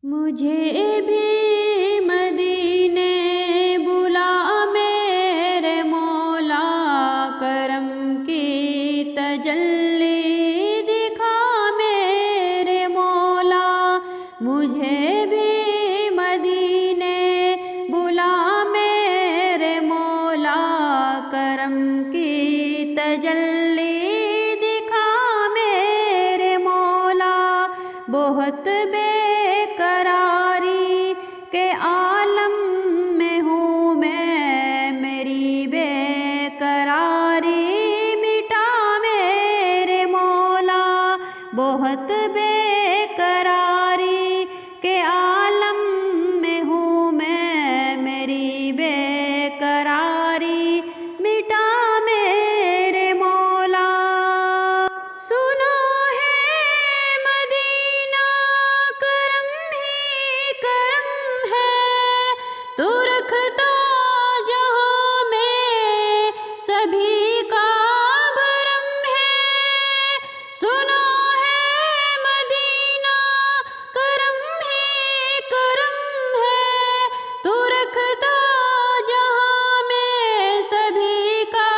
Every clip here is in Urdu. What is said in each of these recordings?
مجھے بھی مدینے بلا میرے مولا، کرم کی تجلی دکھا میرے مولا۔ مجھے بھی مدینے بلا میرے مولا، کرم کی تجلی دکھا میرے مولا۔ بہت بے قراری کے عالم میں ہوں میں، میری بے قراری مٹا میرے مولا۔ بہت بے قراری کے عالم میں ہوں میں، میری بے قراری مٹا میرے مولا۔ سنو تو رکھتا جہاں میں سبھی کا بھرم ہے۔ سنو ہے مدینہ کرم ہی کرم ہے، تو رکھتا جہاں میں سبھی کا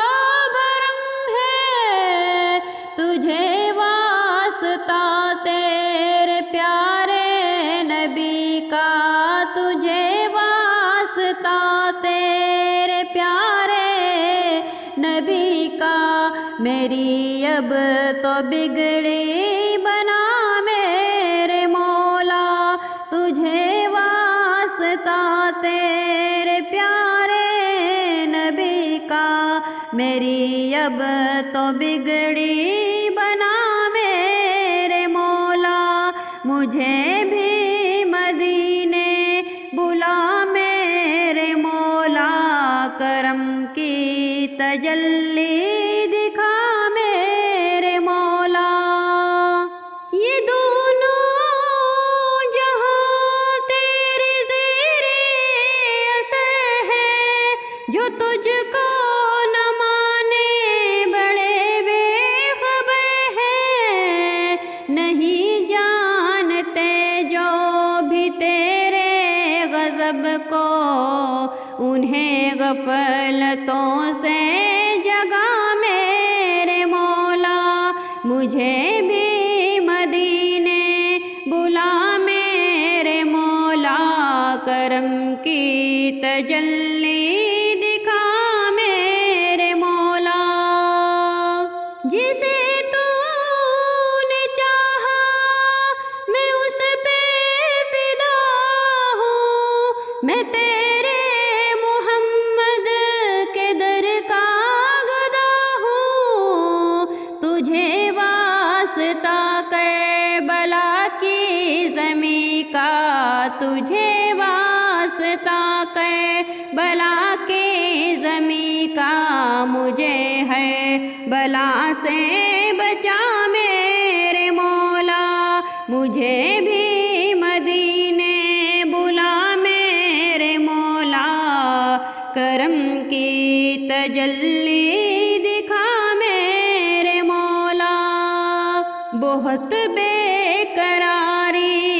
بھرم ہے۔ تجھے واسطہ تیرے پیارے نبی کا، تجھے تیرے پیارے نبی کا، میری اب تو بگڑی بنا میرے مولا۔ تجھے واسطہ تیرے پیارے نبی کا، میری اب تو بگڑی بنا میرے مولا۔ مجھے بھی مدینے بلا میرے مولا، کرم کی تجلی دکھا میرے مولا۔ یہ دونوں جہاں تیرے زیر اثر ہے، جو تجھ کو نہ مانے بڑے بے خبر ہیں۔ نہیں جانتے جو بھی تیرے غضب کو، انہیں غفلتوں سے جگا میرے مولا۔ مجھے بھی مدینے بلا میرے مولا، کرم کی تجلی دکھا میرے مولا۔ جسے تو نے چاہا میں اس پہ فدا ہوں، میں تیرے محمد کے در کا گدا ہوں۔ تجھے واسطہ کربلا کی زمیں کا، تجھے واسطہ کربلا کی زمیں کا، مجھے ہر بلا سے بچا میرے مولا۔ مجھے بھی مدینے بلا میرے مولا، کرم کی تجلی دکھا میرے مولا۔ بہت بے قراری